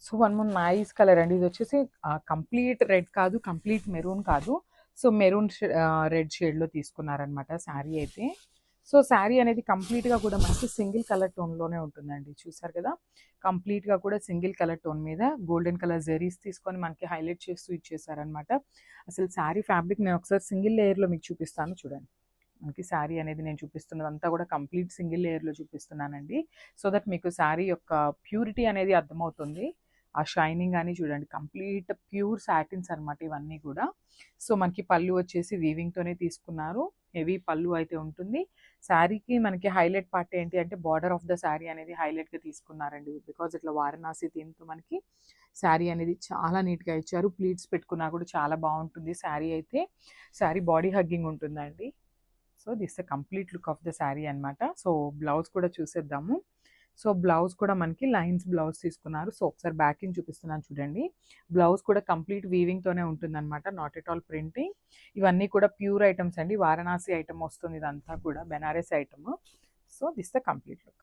So one more nice colour అండి. ఇది వచ్చేసి కంప్లీట్ రెడ్ కాదు, కంప్లీట్ మెరూన్ కాదు. సో మెరూన్ రెడ్ షేడ్లో తీసుకున్నారనమాట శారీ అయితే. సో శారీ అనేది కంప్లీట్గా కూడా మనకి సింగిల్ కలర్ టోన్లోనే ఉంటుందండి. చూసారు కదా, కంప్లీట్గా కూడా సింగిల్ కలర్ టోన్ మీద గోల్డెన్ కలర్ జెరీస్ తీసుకొని మనకి హైలైట్ చేస్తూ ఇచ్చేసారనమాట. అసలు శారీ ఫ్యాబ్రిక్ నేను ఒకసారి సింగిల్ లేయర్లో మీకు చూపిస్తాను చూడండి. మనకి శారీ అనేది నేను చూపిస్తున్నదంతా కూడా కంప్లీట్ సింగిల్ లేయర్లో చూపిస్తున్నానండి. సో దట్ మీకు శారీ యొక్క ప్యూరిటీ అనేది అర్థమవుతుంది. ఆ షైనింగ్ అని చూడండి, కంప్లీట్ ప్యూర్ సాటిన్స్ అనమాట ఇవన్నీ కూడా. సో మనకి పళ్ళు వచ్చేసి వీవింగ్తోనే తీసుకున్నారు. హెవీ పళ్ళు అయితే ఉంటుంది. శారీకి మనకి హైలైట్ పార్ట్ ఏంటి అంటే బార్డర్ ఆఫ్ ద శారీ అనేది హైలైట్గా తీసుకున్నారండి. బికాజ్ ఇట్లా వారణాసి థీమ్తో మనకి శారీ అనేది చాలా నీట్గా ఇచ్చారు. ప్లీట్స్ పెట్టుకున్నా కూడా చాలా బాగుంటుంది శారీ అయితే. శారీ బాడీ హగ్గింగ్ ఉంటుందండి. So this the complete look of the sari అనమాట. సో బ్లౌజ్ కూడా చూసేద్దాము. సో బ్లౌజ్ కూడా మనకి లైన్స్ బ్లౌజ్ తీసుకున్నారు. సో ఒకసారి బ్యాకింగ్ చూపిస్తున్నాను చూడండి. బ్లౌజ్ కూడా కంప్లీట్ వీవింగ్తోనే ఉంటుందన్నమాట, నాట్ ఎట్ ఆల్ ప్రింటింగ్. ఇవన్నీ కూడా ప్యూర్ ఐటమ్స్ అండి. వారణాసి ఐటమ్ వస్తుంది ఇదంతా కూడా, Banaras item. So this the complete look.